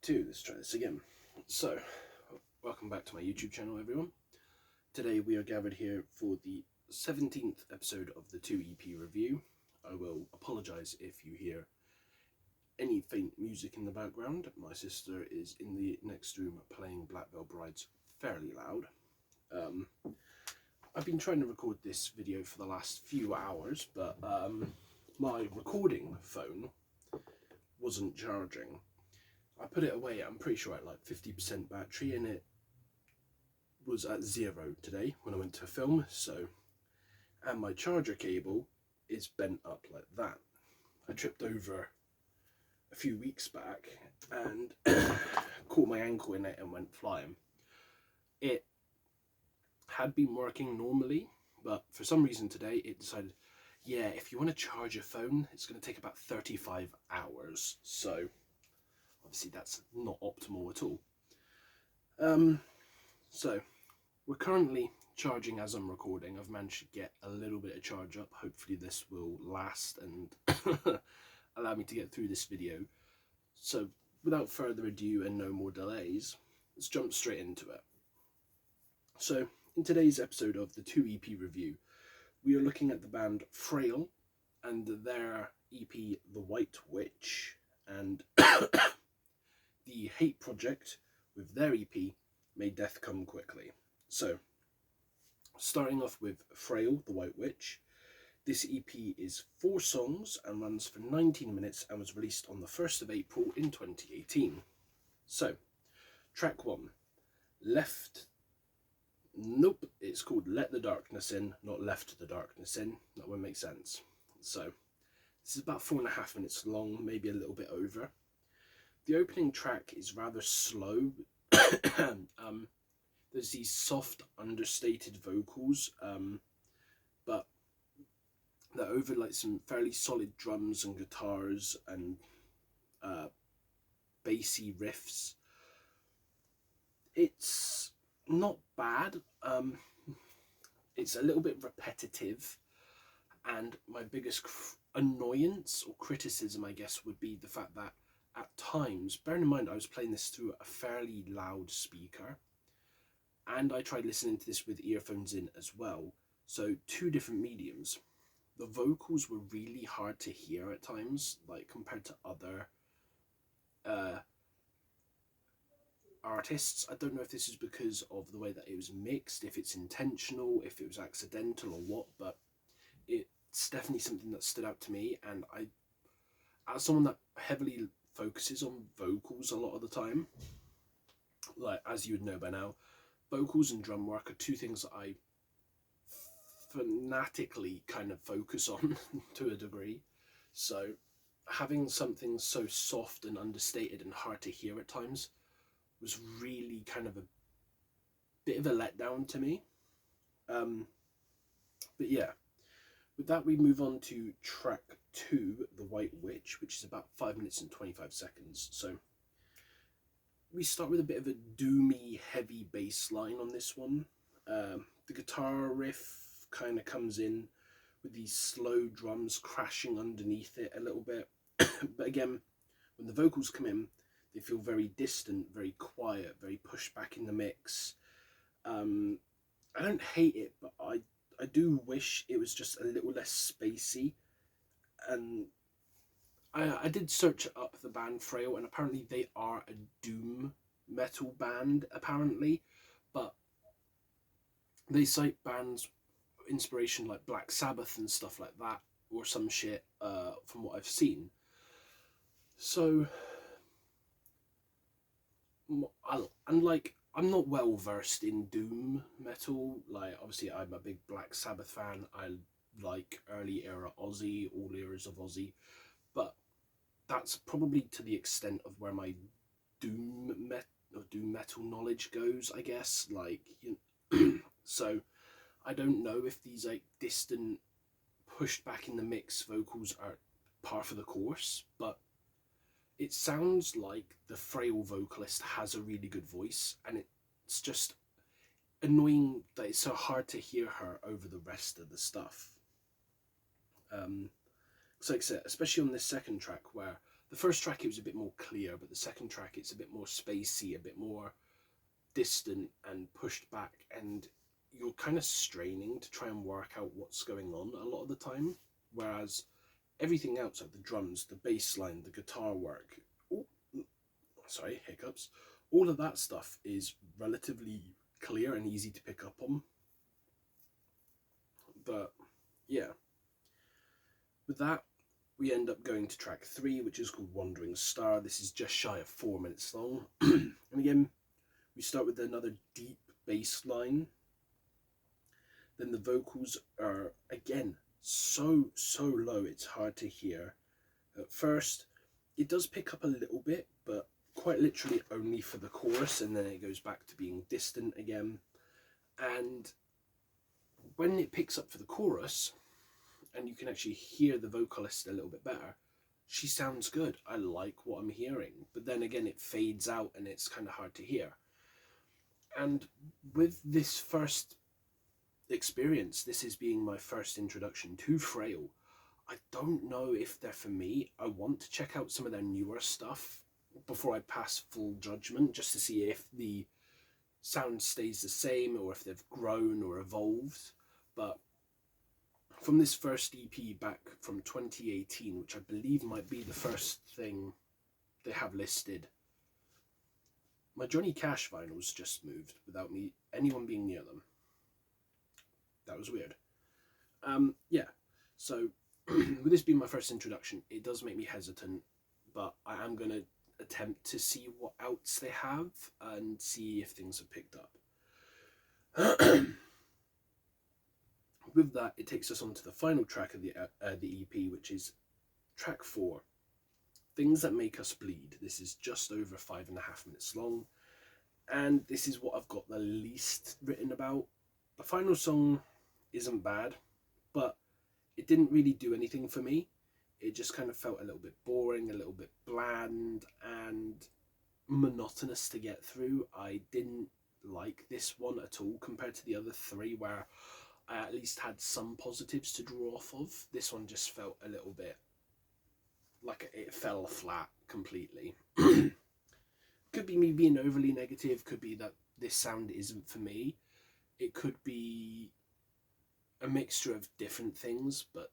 2. Let's try this again. So, welcome back to my YouTube channel, everyone. Today we are gathered here for the 17th episode of the 2 EP review. I will apologise if you hear any faint music in the background. My sister is in the next room playing Black Veil Brides fairly loud. I've been trying to record this video for the last few hours, but my recording phone wasn't charging. I put it away, I'm pretty sure at like 50% battery, and it was at 0 today when I went to film, and my charger cable is bent up like that. I tripped over a few weeks back and caught my ankle in it and went flying. It had been working normally, but for some reason today it decided, yeah, if you want to charge your phone, it's going to take about 35 hours. So obviously that's not optimal at all. So we're currently charging as I'm recording. I've managed to get a little bit of charge up. Hopefully this will last and allow me to get through this video. So without further ado and no more delays, let's jump straight into it. So in today's episode of the 2 EP review, we are looking at the band Frail and their EP The White Witch, and the Hate Project with their EP May Death Come Quickly. So starting off with Frail, The White Witch. This EP is 4 songs and runs for 19 minutes and was released on the 1st of April in 2018. So, track 1, it's called Let the Darkness In, not Left the Darkness In. That won't make sense. So, this is about 4.5 minutes long, maybe a little bit over. The opening track is rather slow. There's these soft, understated vocals, but they're over like some fairly solid drums and guitars and bassy riffs. It's not bad. It's a little bit repetitive, and my biggest annoyance or criticism, I guess, would be the fact that at times, bearing in mind I was playing this through a fairly loud speaker, and I tried listening to this with earphones in as well, so 2 different mediums. The vocals were really hard to hear at times, like compared to other artists. I don't know if this is because of the way that it was mixed, if it's intentional, if it was accidental or what, but it's definitely something that stood out to me. And I, as someone that heavily focuses on vocals a lot of the time, like as you would know by now, vocals and drum work are 2 things that I fanatically kind of focus on to a degree. So having something so soft and understated and hard to hear at times was really kind of a bit of a letdown to me. But yeah, with that we move on to track 2, The White Witch, which is about 5 minutes and 25 seconds. So we start with a bit of a doomy, heavy bass line on this one. The guitar riff kind of comes in with these slow drums crashing underneath it a little bit. But again, when the vocals come in, they feel very distant, very quiet, very pushed back in the mix. I don't hate it, but I do wish it was just a little less spacey. And I did search up the band Frail, and apparently they are a doom metal band, apparently. But they cite bands inspiration like Black Sabbath and stuff like that, or some shit, from what I've seen. So, I'm not well versed in doom metal. Like, obviously I'm a big Black Sabbath fan. I like early era Ozzy, all eras of Ozzy, but that's probably to the extent of where my doom metal knowledge goes, I guess. Like, so I don't know if these like distant, pushed back in the mix vocals are par for the course, but it sounds like the Frail vocalist has a really good voice, and it's just annoying that it's so hard to hear her over the rest of the stuff. So like I said, especially on this second track where The first track, it was a bit more clear, but the second track, it's a bit more spacey, a bit more distant and pushed back, and you're kind of straining to try and work out what's going on a lot of the time. Whereas everything else, like the drums, the bass line, the guitar work, sorry, hiccups, all of that stuff is relatively clear and easy to pick up on. But yeah, with that, we end up going to track 3, which is called Wandering Star. This is just shy of 4 minutes long. And again, we start with another deep bass line. Then the vocals are, again, so low it's hard to hear. At first, it does pick up a little bit, but quite literally only for the chorus, and then it goes back to being distant again. And when it picks up for the chorus, and you can actually hear the vocalist a little bit better, she sounds good. I like what I'm hearing. But then again, it fades out and it's kind of hard to hear. And with this first experience, this is being my first introduction to Frail, I don't know if they're for me. I want to check out some of their newer stuff before I pass full judgment, just to see if the sound stays the same or if they've grown or evolved. But from this first EP back from 2018, which I believe might be the first thing they have listed, my Johnny Cash vinyls just moved without anyone being near them. That was weird. Yeah, so with this being my first introduction, it does make me hesitant, but I am going to attempt to see what else they have and see if things have picked up. With that, it takes us on to the final track of the EP, which is track 4, Things That Make Us Bleed. This is just over 5.5 minutes long, and this is what I've got the least written about. The final song isn't bad, but it didn't really do anything for me. It just kind of felt a little bit boring, a little bit bland, and monotonous to get through. I didn't like this one at all compared to the other 3, where I at least had some positives to draw off of. This one just felt a little bit like it fell flat completely. Could be me being overly negative, could be that this sound isn't for me. It could be a mixture of different things, but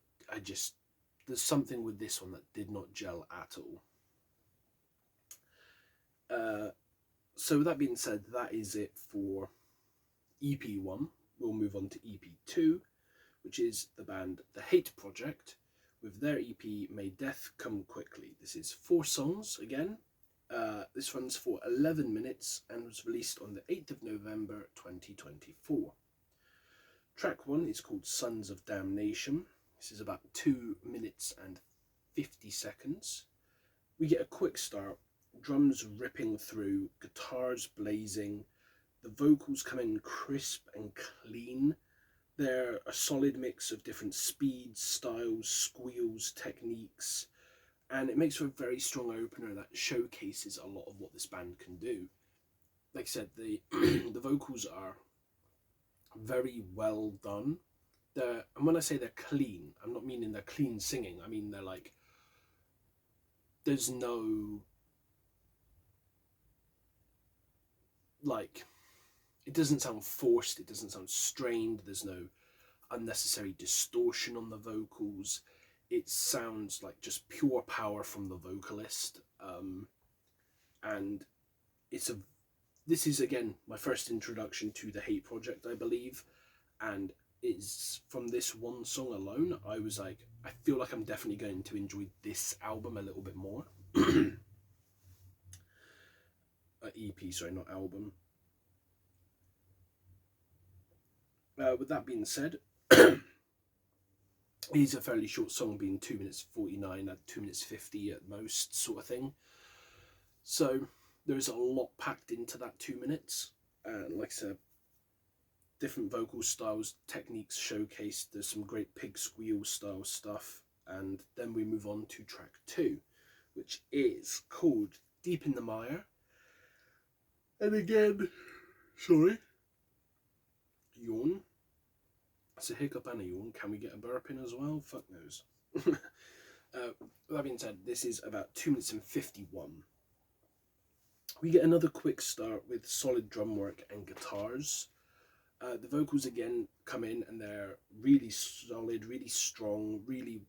there's something with this one that did not gel at all. So with that being said, that is it for EP1. We'll move on to EP2, which is the band The Hate Project, with their EP May Death Come Quickly. This is 4 songs again. This runs for 11 minutes and was released on the 8th of November 2024. Track 1 is called Sons of Damnation. This is about 2 minutes and 50 seconds. We get a quick start, drums ripping through, guitars blazing, the vocals come in crisp and clean. They're a solid mix of different speeds, styles, squeals, techniques, and it makes for a very strong opener that showcases a lot of what this band can do. Like I said, the vocals are very well done. And when I say they're clean, I'm not meaning they're clean singing. I mean they're like, there's no, like, it doesn't sound forced, it doesn't sound strained, there's no unnecessary distortion on the vocals. It sounds like just pure power from the vocalist. And this is again my first introduction to the Hate Project, I believe, and it's from this one song alone I was like, I feel like I'm definitely going to enjoy this album a little bit more. EP, sorry, not album. With that being said, it is a fairly short song, being 2 minutes 49 at 2 minutes 50 at most, sort of thing. So there's a lot packed into that 2 minutes. Like I said, different vocal styles, techniques showcased. There's some great pig squeal style stuff. And then we move on to track 2, which is called Deep in the Mire. And again, sorry, yawn. It's a hiccup and a yawn. Can we get a burp in as well? Fuck knows. That being said, this is about 2 minutes and 51. We get another quick start with solid drum work and guitars. The vocals again come in and they're really solid, really strong, really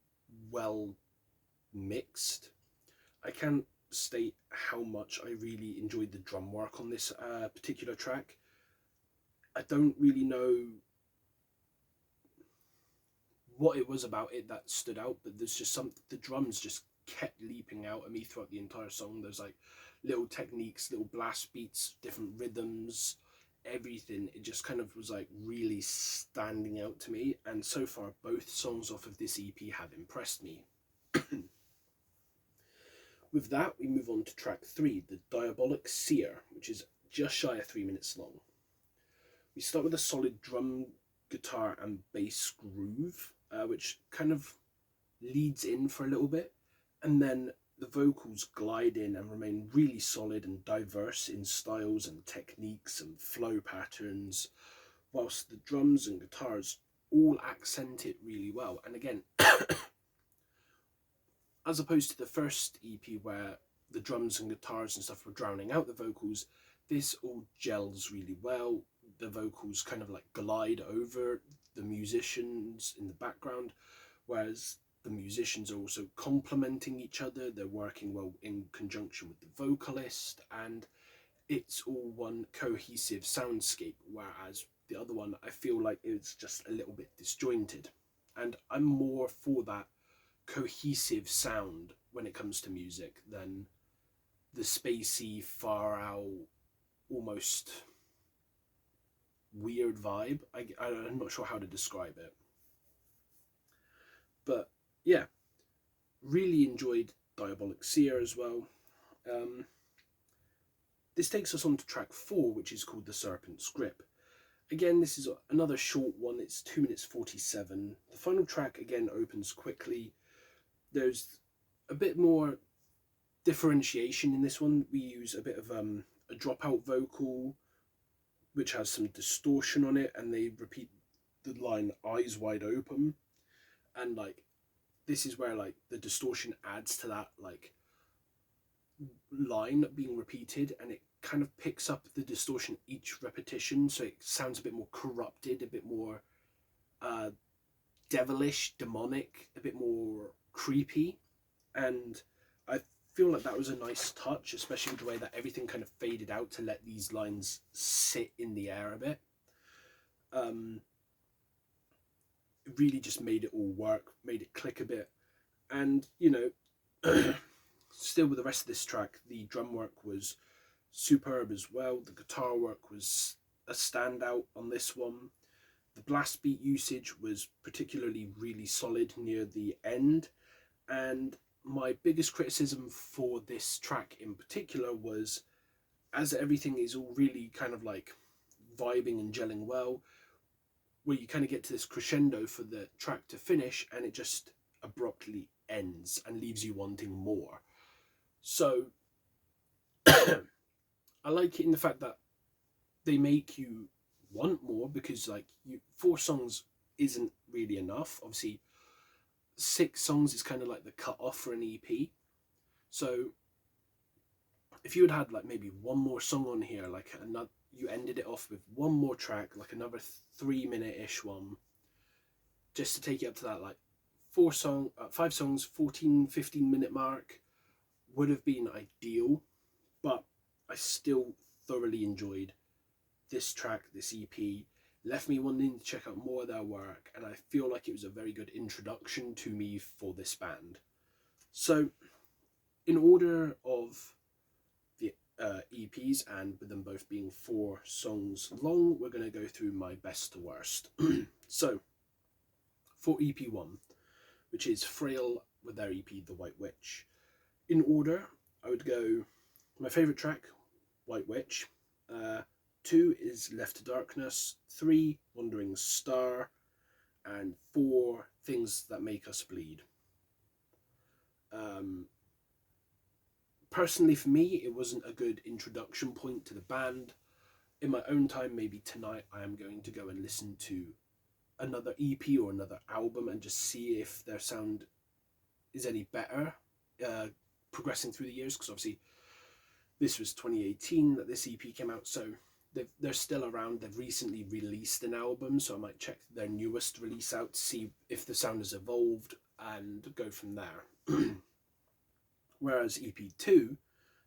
well mixed. I can't state how much I really enjoyed the drum work on this particular track. I don't really know what it was about it that stood out, but there's just the drums just kept leaping out at me throughout the entire song. There's like little techniques, little blast beats, different rhythms, everything. It just kind of was like really standing out to me, and so far both songs off of this EP have impressed me. With that, we move on to track 3, The Diabolic Seer, which is just shy of 3 minutes long. We start with a solid drum, guitar and bass groove, which kind of leads in for a little bit, and then the vocals glide in and remain really solid and diverse in styles and techniques and flow patterns, whilst the drums and guitars all accent it really well. And again, as opposed to the first EP where the drums and guitars and stuff were drowning out the vocals, this all gels really well. The vocals kind of like glide over the musicians in the background, whereas the musicians are also complementing each other. They're working well in conjunction with the vocalist, and it's all one cohesive soundscape, whereas the other one I feel like it's just a little bit disjointed. And I'm more for that cohesive sound when it comes to music than the spacey, far out, almost weird vibe. I'm not sure how to describe it, but yeah, really enjoyed Diabolic Seer as well. This takes us on to track 4, which is called The Serpent's Grip. Again, this is another short one. It's 2 minutes 47. The final track again opens quickly. There's a bit more differentiation in this one. We use a bit of a dropout vocal, which has some distortion on it, and they repeat the line "eyes wide open," and like this is where like the distortion adds to that like line being repeated, and it kind of picks up the distortion each repetition, so it sounds a bit more corrupted, a bit more devilish, demonic, a bit more creepy. And I feel like that was a nice touch, especially with the way that everything kind of faded out to let these lines sit in the air a bit. It really just made it all work, made it click a bit. And you know, still with the rest of this track, the drum work was superb as well. The guitar work was a standout on this one. The blast beat usage was particularly really solid near the end. And my biggest criticism for this track in particular was, as everything is all really kind of like vibing and gelling well, where you kind of get to this crescendo for the track to finish, and it just abruptly ends and leaves you wanting more. So I like it in the fact that they make you want more, because like 4 songs isn't really enough. Obviously 6 songs is kind of like the cut off for an EP. So if you had like maybe one more song on here, like another, you ended it off with one more track, like another 3-minute-ish one, just to take it up to that like 5 songs, 14-15 minute mark, would have been ideal. But I still thoroughly enjoyed this track, this EP. Left me wanting to check out more of their work, and I feel like it was a very good introduction to me for this band. So in order of the EPs, and with them both being 4 songs long, we're going to go through my best to worst. So for EP1, which is Frail with their EP The White Witch, in order I would go my favourite track, White Witch, 2 is Left to Darkness, 3 Wandering Star, and 4 Things That Make Us Bleed. Personally for me, it wasn't a good introduction point to the band. In my own time, maybe tonight, I am going to go and listen to another EP or another album and just see if their sound is any better progressing through the years, because obviously this was 2018 that this EP came out, so they're still around. They've recently released an album, so I might check their newest release out to see if the sound has evolved and go from there. Whereas EP2,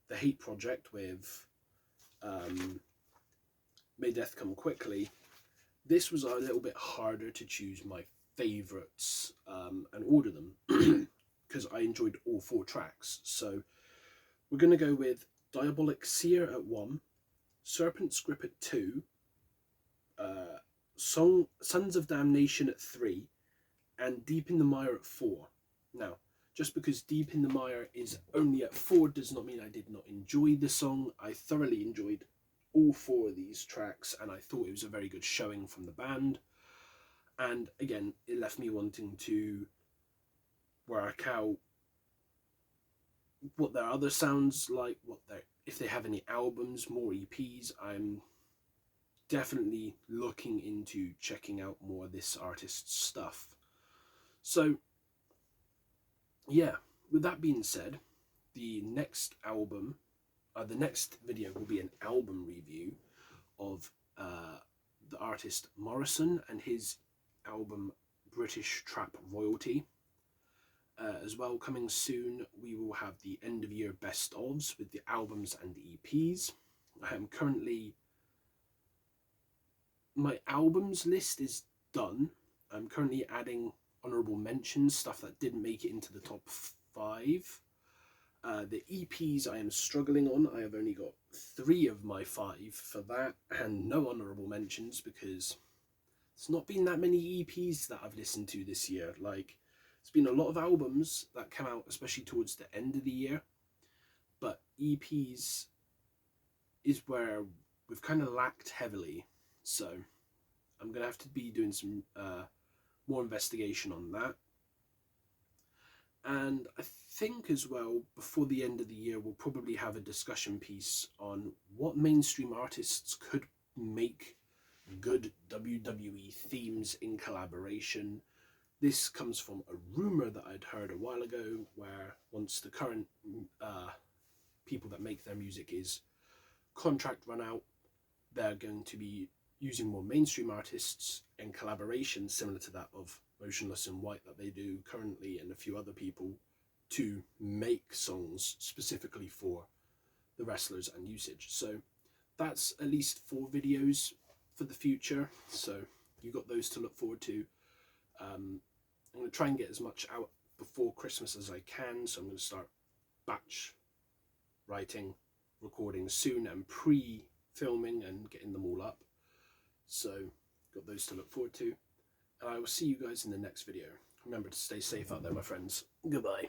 The Hate Project with May Death Come Quickly, this was a little bit harder to choose my favourites and order them, because I enjoyed all 4 tracks. So we're going to go with Diabolic Seer at 1, Serpent's Grip at 2, Sons of Damnation at 3, and Deep in the Mire at 4. Now, just because Deep in the Mire is only at 4 does not mean I did not enjoy the song. I thoroughly enjoyed all 4 of these tracks, and I thought it was a very good showing from the band. And again, it left me wanting to work out what their other sounds like, if they have any albums, more EPs. I'm definitely looking into checking out more of this artist's stuff. So yeah, with that being said, the next video will be an album review of the artist Morrison and his album British Trap Royalty. As well, coming soon, we will have the end of year best ofs with the albums and the EPs. I am currently, my albums list is done. I'm currently adding honourable mentions, stuff that didn't make it into the top 5. The EPs I am struggling on. I have only got 3 of my 5 for that, and no honourable mentions, because it's not been that many EPs that I've listened to this year. Like, it's been a lot of albums that come out, especially towards the end of the year, but EPs is where we've kind of lacked heavily. So I'm going to have to be doing some more investigation on that. And I think as well, before the end of the year, we'll probably have a discussion piece on what mainstream artists could make good WWE themes in collaboration. This comes from a rumour that I'd heard a while ago, where once the current people that make their music is contract run out, they're going to be using more mainstream artists in collaboration similar to that of Motionless in White that they do currently, and a few other people, to make songs specifically for the wrestlers and usage. So that's at least 4 videos for the future, so you got those to look forward to. I'm going to try and get as much out before Christmas as I can, so I'm going to start batch writing, recording soon, and pre-filming and getting them all up. So got those to look forward to, and I will see you guys in the next video. Remember to stay safe out there, my friends. Goodbye.